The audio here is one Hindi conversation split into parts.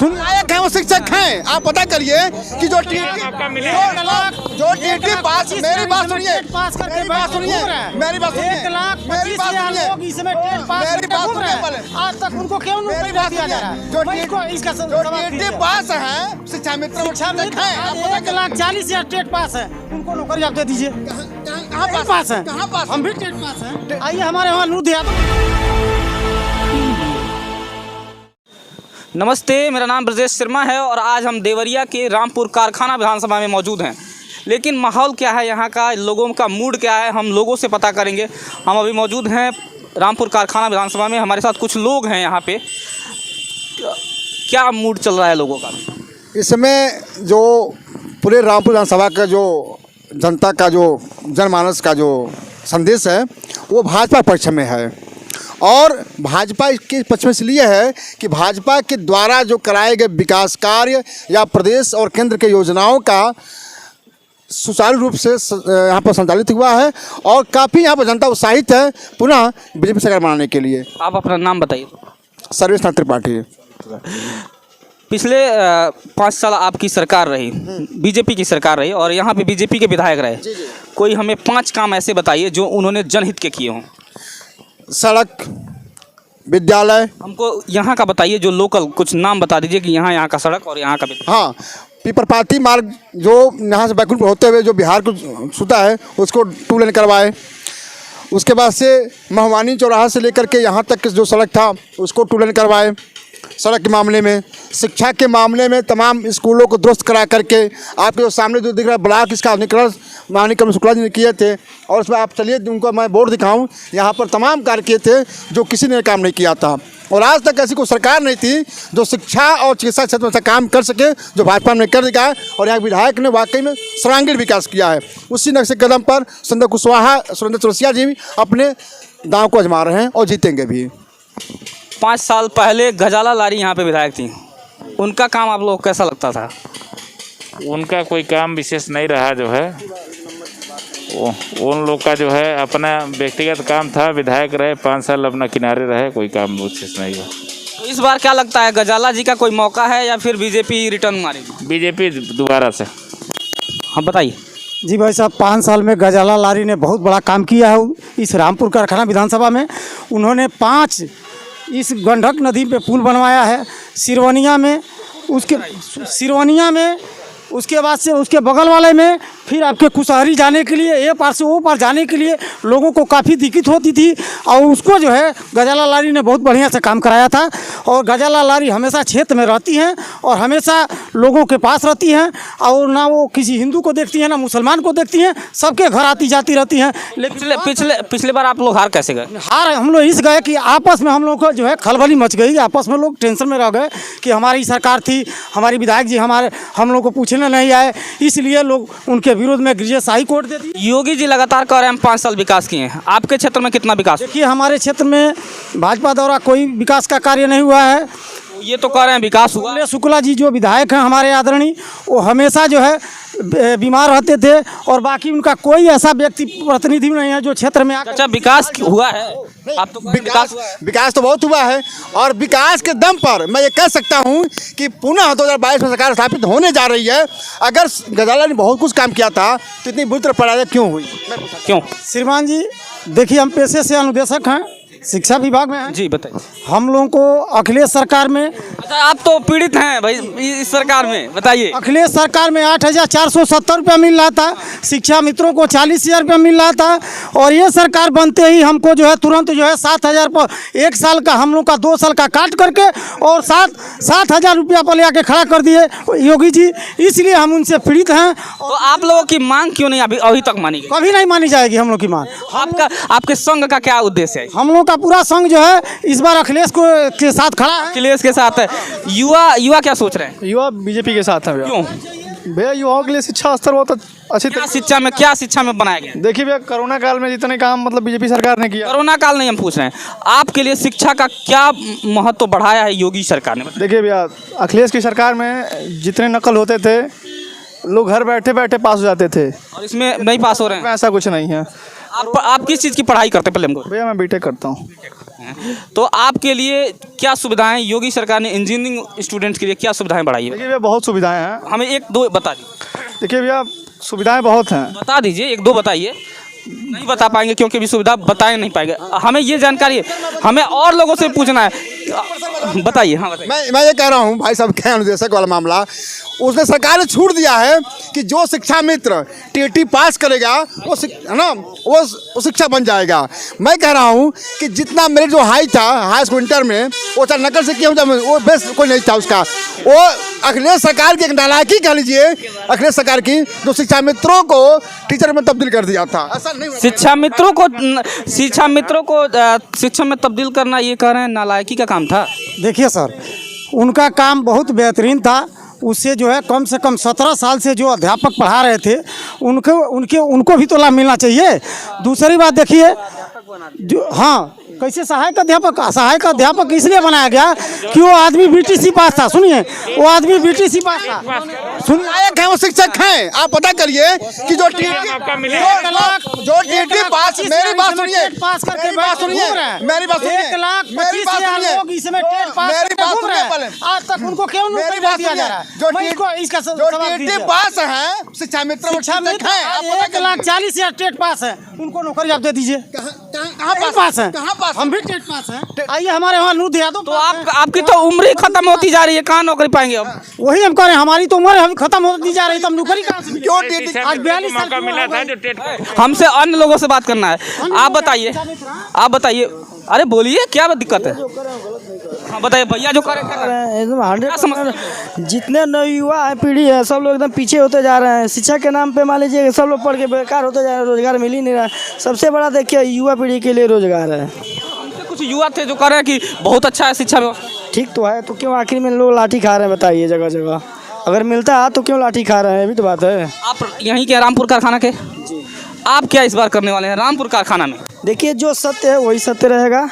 लायक है वो शिक्षक हैं। आप पता करिए कि जो टीटी पास, मेरी बात सुनिए, मेरी बात सुनिए, मेरी बात सुनिए, मेरी बात सुनिए, मेरी बात सुनिए, आज तक उनको क्यों मेरी बात सुनिए, जो टीटी पास है शिक्षा मित्र हैं, 1,40,000 टेट पास है, उनको नौकरी आप दे दीजिए। कहाँ पास है? कहाँ पास? हम भी टेट पास हैं। आइए हमारे वहाँ लुधियाना। नमस्ते, मेरा नाम ब्रजेश शर्मा है और आज हम देवरिया के रामपुर कारखाना विधानसभा में मौजूद हैं। लेकिन माहौल क्या है यहाँ का, लोगों का मूड क्या है, हम लोगों से पता करेंगे। हम अभी मौजूद हैं रामपुर कारखाना विधानसभा में, हमारे साथ कुछ लोग हैं यहाँ पे। क्या मूड चल रहा है लोगों का? इस समय जो पूरे रामपुर विधानसभा का जो जनता का जो जनमानस का जो संदेश है वो भाजपा पक्ष में है। और भाजपा के पक्ष में इसलिए है कि भाजपा के द्वारा जो कराए गए विकास कार्य या प्रदेश और केंद्र के योजनाओं का सुचारू रूप से यहाँ पर संचालित हुआ है और काफ़ी यहाँ पर जनता उत्साहित है पुनः बीजेपी सरकार बनाने के लिए। आप अपना नाम बताइए। सर्वेश नाथ त्रिपाठी। पिछले 5 साल आपकी सरकार रही, बीजेपी की सरकार रही और यहाँ पे बीजेपी के विधायक रहे। कोई हमें 5 काम ऐसे बताइए जो उन्होंने जनहित के किए हों। सड़क, विद्यालय। हमको यहाँ का बताइए, जो लोकल कुछ नाम बता दीजिए कि यहाँ का सड़क और यहाँ का हाँ, पीपरपाती मार्ग जो यहाँ से बैकुंठपुर होते हुए जो बिहार को छूता है उसको 2 लेन करवाए। उसके बाद से महुआनी चौराहा से लेकर के यहाँ तक जो सड़क था उसको 2 लेन करवाए। सड़क के मामले में, शिक्षा के मामले में तमाम स्कूलों को दुरुस्त करा करके आपके जो सामने जो दिख रहा है ब्लॉक, इसका निकरण माननीय कमल शुक्ला जी ने किए थे। और उसमें आप चलिए उनको मैं बोर्ड दिखाऊं, यहाँ पर तमाम कार्य किए थे जो किसी ने काम नहीं किया था। और आज तक ऐसी कोई सरकार नहीं थी जो शिक्षा और चिकित्सा क्षेत्र में ऐसा काम कर सके जो भाजपा ने कर दिखाया। और यहाँ विधायक ने वाकई में सर्वांगीण विकास किया है। उसी नक्शे कदम पर सुरेंद्र कुशवाहा, सुरेंद्र चौरसिया जी भी अपने दांव को आजमा रहे हैं और जीतेंगे भी। 5 साल पहले गजाला लारी यहाँ पे विधायक थी, उनका काम आप लोग कैसा लगता था? उनका कोई काम विशेष नहीं रहा जो है, उन लोग का जो है अपना व्यक्तिगत काम था। विधायक रहे 5 साल, अपना किनारे रहे, कोई काम विशेष नहीं हुआ। तो इस बार क्या लगता है, गजाला जी का कोई मौका है या फिर बीजेपी रिटर्न मारेगी? बीजेपी दोबारा से। हाँ बताइए। जी भाई साहब, 5 साल में गजाला लारी ने बहुत बड़ा काम किया है इस रामपुर कारखाना विधानसभा में। उन्होंने 5 इस गंडक नदी पे पुल बनवाया है सिरवनिया में, उसके बाद से उसके बगल वाले में, फिर आपके कुशहरी जाने के लिए, ए पार से ओ पार जाने के लिए लोगों को काफ़ी दिक्कत होती थी। और उसको जो है गजाला लारी ने बहुत बढ़िया से काम कराया था। और गजाला लारी हमेशा क्षेत्र में रहती हैं और हमेशा लोगों के पास रहती हैं और ना वो किसी हिंदू को देखती हैं ना मुसलमान को देखती हैं, सबके घर आती जाती रहती हैं। लेकिन पिछले बार आप लोग हार कैसे गए? हार हम लोग इस गए कि आपस में हम लोग को जो है खलबली मच गई। आपस में लोग टेंशन में रह गए कि हमारी सरकार थी, हमारी विधायक जी हम लोग को पूछने नहीं आए, इसलिए लोग उनके विरोध में ग्रेजुएट हाई कोर्ट दे दी। योगी जी लगातार कह रहे हैं हम 5 साल विकास किए हैं। आपके क्षेत्र में कितना विकास? देखिए, हमारे क्षेत्र में भाजपा द्वारा कोई विकास का कार्य नहीं हुआ है। ये तो कह रहे हैं विकास हुआ। शुक्ला जी जो विधायक हैं हमारे आदरणीय, वो हमेशा जो है बीमार रहते थे और बाकी उनका कोई ऐसा व्यक्ति प्रतिनिधि नहीं है जो क्षेत्र में। अच्छा, विकास हुआ है? आप तो विकास तो बहुत हुआ है और विकास के दम पर मैं ये कह सकता हूँ कि पुनः 2022 में सरकार स्थापित होने जा रही है। अगर गजाला ने बहुत कुछ काम किया था तो इतनी बुरी तरह पढ़ाई क्यों हुई? क्यों? श्रीमान जी देखिए, हम पेशे से अनुदेशक हैं, शिक्षा विभाग में हैं। जी बताइए। हम लोगों को अखिलेश सरकार में, अच्छा आप तो पीड़ित हैं भाई इस सरकार में, बताइए। अखिलेश सरकार में 8,470 रुपया मिल रहा था, शिक्षा मित्रों को 40,000 रुपया मिल रहा था। और ये सरकार बनते ही हमको जो है तुरंत जो है 7,000 पर 1 साल का हम लोग का 2 साल का काट करके और 7,000 रुपया पर ले आके खड़ा कर दिए योगी जी। इसलिए हम उनसे पीड़ित हैं। तो आप लोगों की मांग क्यों नहीं अभी तक मानी गई? कभी नहीं मानी जाएगी हम लोग की मांग। आपके संघ का क्या उद्देश्य है? हम लोग का पूरा संघ जो है इस बार अखिलेश के साथ खड़ा है। अखिलेश के साथ है। युवा क्या सोच रहे हैं? युवा बीजेपी के साथ है भैया। क्यों भैया? युवाओं के लिए शिक्षा स्तर बहुत अच्छी क्या शिक्षा में बनाया गया? देखिए भैया, कोरोना काल में जितने काम मतलब बीजेपी सरकार ने किया। कोरोना काल नहीं हम पूछ रहे हैं, आपके लिए शिक्षा का क्या महत्व बढ़ाया है योगी सरकार ने? देखिए भैया, अखिलेश की सरकार में जितने नकल होते थे लोग घर बैठे बैठे पास हो जाते थे और इसमें नहीं पास हो रहे हैं। ऐसा कुछ नहीं है। आप किस चीज़ की पढ़ाई करते हैं पहले हमको? भैया मैं बीटेक करता हूँ। तो आपके लिए क्या सुविधाएं योगी सरकार ने इंजीनियरिंग स्टूडेंट्स के लिए क्या सुविधाएं बढ़ाई है? देखिए भैया बहुत सुविधाएं हैं। हमें एक दो बता दीजिए। देखिए भैया सुविधाएं बहुत हैं। बता दीजिए, एक दो बताइए। नहीं बता पाएंगे क्योंकि भी सुविधा बताए नहीं पाएंगे। हमें ये जानकारी है, हमें और लोगों से पूछना है। बताइए। हाँ बताइए। मैं ये कह रहा हूँ भाई साहब, क्या अनुदेशक वाला मामला, उसने सरकार ने छूट दिया है कि जो शिक्षा मित्र टीटी पास करेगा वो है ना, वो शिक्षा बन जाएगा। मैं कह रहा हूँ कि जितना मेरे जो हाई था हाई स्कूल इंटर में, वो चाहे नकल से किया हूँ, वो बेस्ट कोई नहीं था उसका। वो अखिलेश सरकार की एक नालायकी कह लीजिए, अखिलेश सरकार की, जो शिक्षा मित्रों को टीचर में तब्दील कर दिया था। ऐसा नहीं, शिक्षा में तब्दील करना, ये कह रहे हैं नालायकी का काम था। देखिए सर, उनका काम बहुत बेहतरीन था। उससे जो है कम से कम 17 साल से जो अध्यापक पढ़ा रहे थे उनको भी तो लाभ मिलना चाहिए। दूसरी बात देखिए, जो हाँ कैसे सहायक अध्यापक इसलिए बनाया गया कि वो आदमी बीटीसी पास था। सुनिए, वो आदमी बीटीसी पास था। सुनिए, लायक है वो शिक्षक हैं। आप पता करिए कि जो टीटी पास, मेरी बात सुनिए, पास करके मेरी बात सुनिए, मेरी बात सुनिए, 1,25,000 लोग इसमें टेट पास करके घूम रहे हैं। आज तक उनको क्यों नौकरी नहीं दिया जा रहा है? जो टीटी पास हैं शिक्षा मित्र, वो शिक्षक हैं। आप पता करिए। 1,40,000 टेट पास है, उनको नौकरी आप दे दीजिए। कहाँ पास है? कहाँ पास? हम भी टेट पास हैं। आइए हमारे वहाँ नूर यादव। तो आपकी तो उम्र ही खत्म होती जा रही है, कहाँ नौकरी पाएंगे अब? वही हम कह रहे हैं, हमारी तो उम्र हम खत्म होती जा रही है, तो हम नौकरी कहाँ से? क्यों टीटी? आज 42 साल मौका मिला था जो टेट हमसे अन्य लोगों से बात करना है। आप बताइए। अरे बोलिए, क्या दिक्कत है? हाँ बताइए भैया, जो करे एकदम क्या समझ? जितने नवयुवा है, पीढ़ी है, सब लोग एकदम पीछे होते जा रहे हैं। शिक्षा के नाम पे मान लीजिए सब लोग पढ़ के बेकार होते जा रहे हैं, रोजगार मिल ही नहीं रहा है। सबसे बड़ा देखिए युवा पीढ़ी के लिए रोजगार है। हमसे कुछ युवा थे जो कह रहे हैं कि बहुत अच्छा है शिक्षा व्यवस्था। ठीक तो है, तो क्यों आखिर में लोग लाठी खा रहे हैं? बताइए, जगह जगह अगर मिलता है तो क्यों लाठी खा रहे हैं? ये भी तो बात है। आप यहीं के रामपुर कारखाना के? आप क्या इस बार करने वाले हैं रामपुर कारखाना में? देखिए जो सत्य है वही सत्य रहेगा।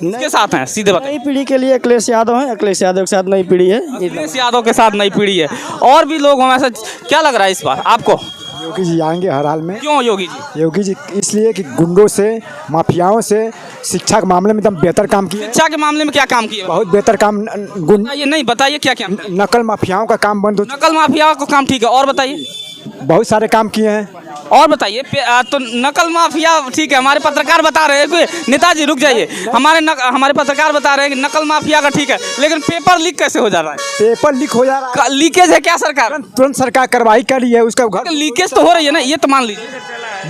किसके साथ हैं, सीधे बताइए। नई पीढ़ी के लिए अखिलेश यादव है, अखिलेश यादव के साथ नई पीढ़ी है। अखिलेश यादव के साथ नई पीढ़ी है, और भी लोग हों ऐसा क्या लग रहा है इस बार आपको? योगी जी आएंगे हर हाल में। क्यों योगी जी? योगी जी इसलिए कि गुंडों से, माफियाओं से शिक्षा के मामले में एकदम बेहतर काम किए। शिक्षा के मामले में क्या काम किए? बहुत बेहतर काम। बताइए क्या क्या? नकल माफियाओं का काम बंद हो, नकल माफिया का काम ठीक है, और बताइए। बहुत सारे काम किए हैं। और बताइए। तो नकल माफिया ठीक है, हमारे पत्रकार बता रहे हैं कि नेताजी रुक जाइए, हमारे पत्रकार बता रहे हैं कि नकल माफिया का ठीक है, लेकिन पेपर लीक कैसे हो जा रहा है? पेपर लीक हो जा रहा है। लीकेज है क्या सरकार? तुरंत सरकार कार्रवाई कर रही है, उसका घर लीकेज तो हो रही है ना, ये तो मान लीजिए।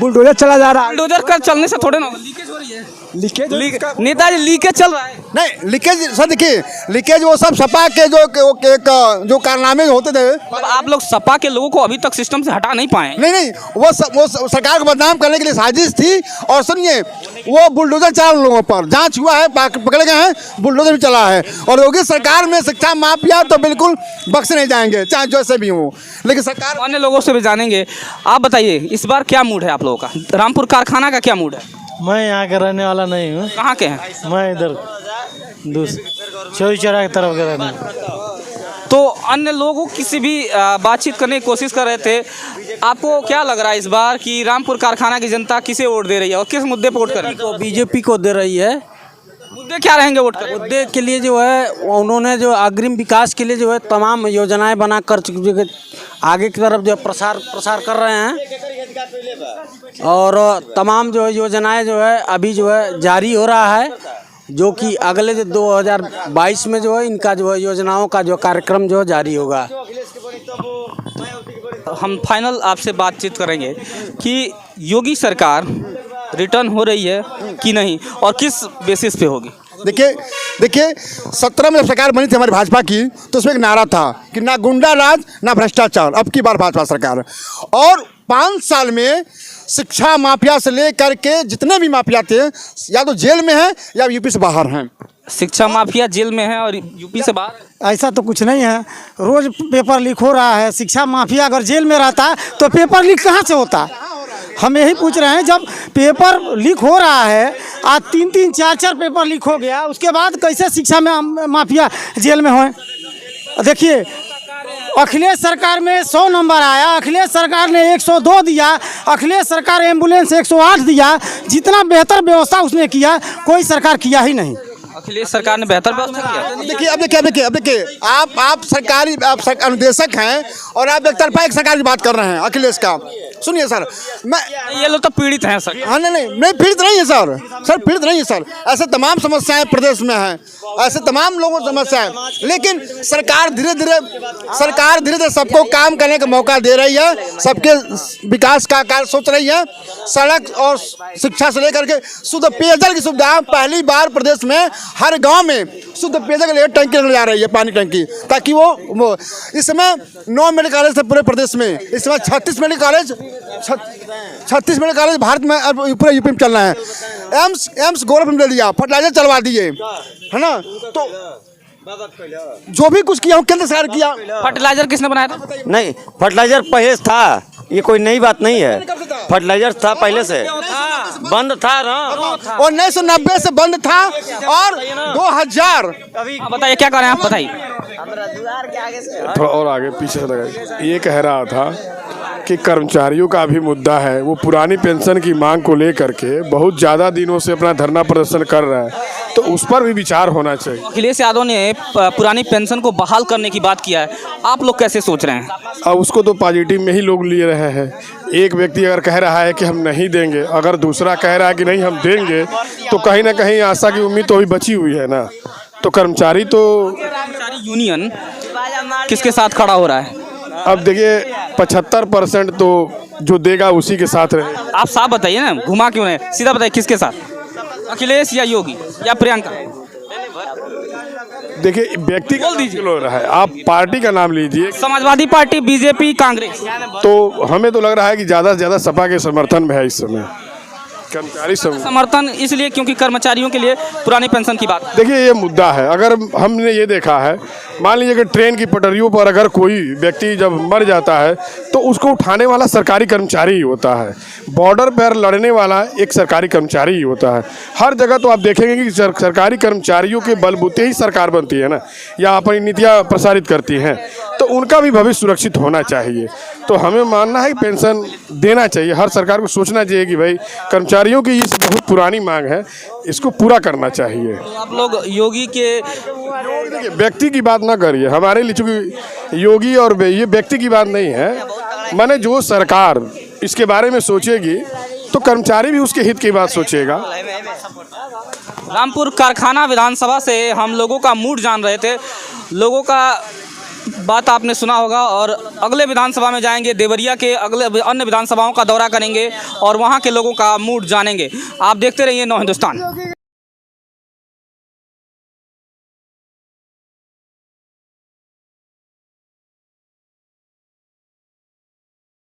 बुलडोजर चला जा रहा है। बुलडोजर का चलने से थोड़े ना लीकेज हो रही है। लीकेज नेताजी लीकेज चल रहा है। नहीं, लीकेज सर देखिए, लीकेज वो सब सपा के जो कारनामे होते थे। अब आप लोग सपा के लोगों को अभी तक सिस्टम से हटा नहीं पाए। नहीं, वो सरकार को बदनाम करने के लिए साजिश थी। और सुनिए, वो बुलडोजर चला उन लोगों पर, जांच हुआ है, पकड़े गए हैं, बुलडोजर भी चला है। और योगी सरकार में शिक्षा माफिया तो बिल्कुल बख्शे नहीं जाएंगे, चाहे जैसे भी हो। लेकिन सरकार अन्य लोगों से भी जानेंगे। आप बताइए इस बार क्या मूड है आप लोगों का? रामपुर कारखाना का क्या मूड है? मैं यहाँ का रहने वाला नहीं हूँ। कहाँ के हैं? मैं इधर चौरी चौरा की तरफ का रहने। तो अन्य लोगों की से भी बातचीत करने की कोशिश कर रहे थे। आपको क्या लग रहा है इस बार कि रामपुर कारखाना की जनता किसे वोट दे रही है और किस मुद्दे पर वोट कर रही है? बीजेपी को दे रही है। मुद्दे क्या रहेंगे वोट का? मुद्दे के लिए जो है उन्होंने जो अग्रिम विकास के लिए जो है तमाम योजनाएं बना कर आगे की तरफ जो प्रसार कर रहे हैं। और तमाम जो है योजनाएं जो है अभी जो है जारी हो रहा है, जो कि अगले 2022 में जो है इनका जो है योजनाओं का जो कार्यक्रम जो जारी होगा। हम फाइनल आपसे बातचीत करेंगे कि योगी सरकार रिटर्न हो रही है कि नहीं और किस बेसिस पे होगी? देखिए 17 में जब सरकार बनी थी हमारी भाजपा की, तो उसमें एक नारा था कि ना गुंडा राज ना भ्रष्टाचार। अब की बार भाजपा सरकार, और 5 साल में शिक्षा माफिया से लेकर के जितने भी माफिया थे, या तो जेल में हैं या यूपी से बाहर हैं। शिक्षा माफिया जेल में है और यूपी से बाहर? ऐसा तो कुछ नहीं है, रोज पेपर लीक हो रहा है। शिक्षा माफिया अगर जेल में रहता तो पेपर लीक कहाँ से होता? हम यही पूछ रहे हैं, जब पेपर लीक हो रहा है, आज 3-3, 4-4 पेपर लीक हो गया, उसके बाद कैसे शिक्षा में माफिया जेल में होए? देखिए अखिलेश सरकार में 100 नंबर आया, अखिलेश सरकार ने 102 दिया, अखिलेश सरकार एम्बुलेंस 108 दिया। जितना बेहतर व्यवस्था उसने किया, कोई सरकार किया ही नहीं। अखिलेश सरकार ने बेहतर व्यवस्था किया। अब देखिए आप सरकारी अनुदेशक हैं और आप एक तरफा एक सरकार की बात कर रहे हैं अखिलेश का। सुनिए सर, मैं ये लोग तो पीड़ित हैं सर। हाँ नहीं पीड़ित नहीं है सर पीड़ित नहीं है सर। ऐसे तमाम समस्याएं प्रदेश में हैं, ऐसे तमाम लोगों की समस्याएं, लेकिन सरकार धीरे धीरे सबको काम करने का मौका दे रही है, सबके विकास का कार्य सोच रही है। सड़क और शिक्षा से लेकर के शुद्ध पेयजल की सुविधा पहली बार प्रदेश में हर गांव में शुद्ध पेयजल के लिए टंकी लगने जा रही है, पानी टंकी, ताकि वो इस समय 9 मेडिकल कॉलेज थे पूरे प्रदेश में। इस समय 36 मेडिकल कॉलेज भारत में पूरे यूपी में चल रहे हैं। एम्स गोरखपुर में ले लिया, फर्टिलाइजर चलवा दिए, है ना। तो जो भी कुछ किया केंद्र सरकार किया। फर्टिलाइजर किसने बनाया था? नहीं, फर्टिलाइजर पहले था, ये कोई नई बात नहीं है। फर्टिलाइजर था पहले से, बंद था ना, और 1990 से बंद था और 2000। बताइए क्या कर रहे हैं आप, बताइए। थोड़ा और आगे पीछे से लगाइए। ये कह रहा था कि कर्मचारियों का भी मुद्दा है, वो पुरानी पेंशन की मांग को लेकर के बहुत ज़्यादा दिनों से अपना धरना प्रदर्शन कर रहा है, तो उस पर भी विचार होना चाहिए। अखिलेश यादव ने पुरानी पेंशन को बहाल करने की बात किया है, आप लोग कैसे सोच रहे हैं? अब उसको तो पॉजिटिव में ही लोग लिए रहे हैं। एक व्यक्ति अगर कह रहा है कि हम नहीं देंगे, अगर दूसरा कह रहा है कि नहीं हम देंगे, तो कहीं ना कहीं आशा की उम्मीद तो अभी बची हुई है ना। तो कर्मचारी यूनियन किसके साथ खड़ा हो रहा है? अब देखिए 75% तो जो देगा उसी के साथ रहे। आप साफ बताइए ना, घुमा क्यों नहीं, सीधा बताइए किसके साथ, अखिलेश या योगी या प्रियंका? देखिए व्यक्ति बोल दीजिए रहा है, आप पार्टी का नाम लीजिए। Samajwadi party, BJP, Congress. तो हमें तो लग रहा है कि ज़्यादा से ज़्यादा सपा के समर्थन में है इस समय कर्मचारी समर्थन, इसलिए क्योंकि कर्मचारियों के लिए पुरानी पेंशन की बात। देखिए ये मुद्दा है। अगर हमने ये देखा है, मान लीजिए कि ट्रेन की पटरियों पर अगर कोई व्यक्ति जब मर जाता है तो उसको उठाने वाला सरकारी कर्मचारी ही होता है, बॉर्डर पर लड़ने वाला एक सरकारी कर्मचारी ही होता है। हर जगह तो आप देखेंगे कि सरकारी कर्मचारियों के बलबूते ही सरकार बनती है ना, या अपनी नीतियाँ प्रसारित करती हैं, तो उनका भी भविष्य सुरक्षित होना चाहिए। तो हमें मानना है कि पेंशन देना चाहिए। हर सरकार को सोचना चाहिए कि भाई कर्मचारियों की ये बहुत पुरानी मांग है, इसको पूरा करना चाहिए। तो आप लोग योगी के व्यक्ति की बात ना करिए, हमारे लिए चूँकि योगी और ये व्यक्ति की बात नहीं है, माने जो सरकार इसके बारे में सोचेगी तो कर्मचारी भी उसके हित की बात सोचेगा। रामपुर कारखाना विधानसभा से हम लोगों का मूड जान रहे थे, लोगों का बात आपने सुना होगा, और अगले विधानसभा में जाएंगे, देवरिया के अगले अन्य विधानसभाओं का दौरा करेंगे और वहां के लोगों का मूड जानेंगे। आप देखते रहिए नौ हिंदुस्तान।